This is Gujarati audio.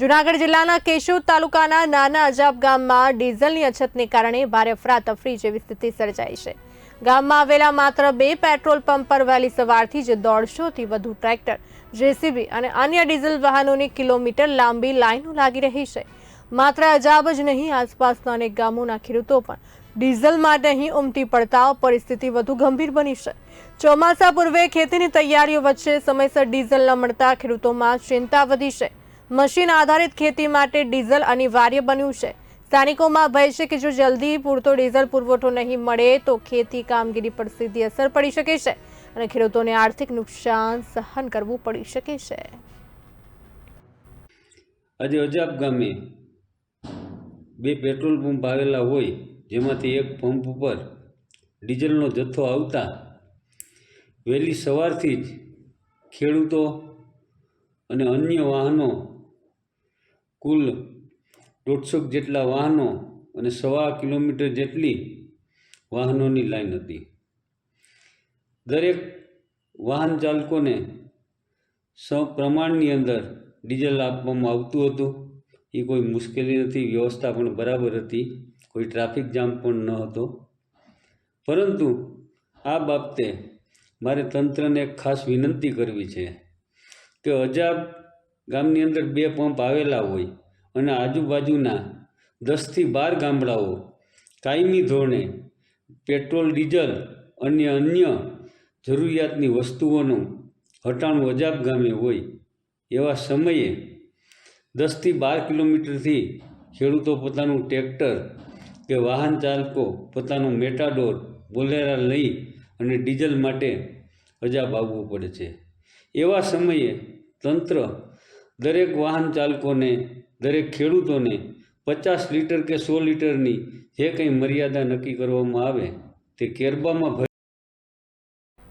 જૂનાગઢ જિલ્લાના કેશોદ તાલુકાના નાના અજાબ ગામમાં ડીઝલની અછતને કારણે ભારે અફરાતફરી જેવી સ્થિતિ સર્જાઈ છે। ગામમાં આવેલા માત્ર 2 પેટ્રોલ પંપ પર વહેલી સવારથી જ 150થી વધુ ટ્રેક્ટર, જેસીબી અને અન્ય ડીઝલ વાહનોની કિલોમીટર લાંબી લાઈનો લાગી રહી છે। માત્ર અજાબ જ નહીં, આસપાસના અનેક ગામોના ખેડૂતો પણ ડીઝલ માટે અહીં ઉમટી પડતા પરિસ્થિતિ વધુ ગંભીર બની છે। ચોમાસા પૂર્વે ખેતીની તૈયારીઓ વચ્ચે સમયસર ડીઝલ ન મળતા ખેડૂતોમાં ચિંતા વધી છે। મશીન આધારિત ખેતી માટે ડીઝલ અનિવાર્ય બન્યું છે। સ્થાનિકોમાં ભય છે કે જો જલ્દી પૂરતો ડીઝલ પુરવઠો નહીં મળે તો ખેતી કામગીરી પર સીધી અસર પડી શકે છે અને ખેડૂતોને આર્થિક નુકસાન સહન કરવું પડી શકે છે। આજે અજાબ ગામે 2 પેટ્રોલ પંપ આવેલા હોય, જેમાંથી એક પંપ ઉપર ડીઝલનો જથ્થો આવતા વહેલી સવારથી જ ખેડૂતો અને અન્ય વાહનો, કુલ 150 જેટલા વાહનો અને 1.25 કિલોમીટર જેટલી વાહનોની લાઈન હતી। દરેક વાહન ચાલકોને પ્રમાણની અંદર ડીઝલ આપવામાં આવતું હતું। એ કોઈ મુશ્કેલી નથી, વ્યવસ્થા પણ બરાબર હતી, કોઈ ટ્રાફિક જામ પણ ન હતો। પરંતુ આ બાબતે મારે તંત્રને ખાસ વિનંતી કરવી છે કે અજાબ ગામની અંદર 2 પંપ આવેલા હોય અને આજુબાજુના 10 થી 12 ગામડાઓ કાયમી ધોરણે પેટ્રોલ, ડીઝલ અને અન્ય જરૂરિયાતની વસ્તુઓનું હટાણું અજાબ ગામે હોય, એવા સમયે 10 થી 12 કિલોમીટરથી ખેડૂતો પોતાનું ટ્રેક્ટર કે વાહન ચાલકો પોતાનું મેટાડોર, બોલેરા લઈ અને ડીઝલ માટે અજાબ આવવું પડે છે। એવા સમયે તંત્ર દરેક વાહન ચાલકોને, દરેક ખેડૂતોને 50 લીટર કે 100 લીટરની જે કંઈ મર્યાદા નક્કી કરવામાં આવે તે કેરબામાં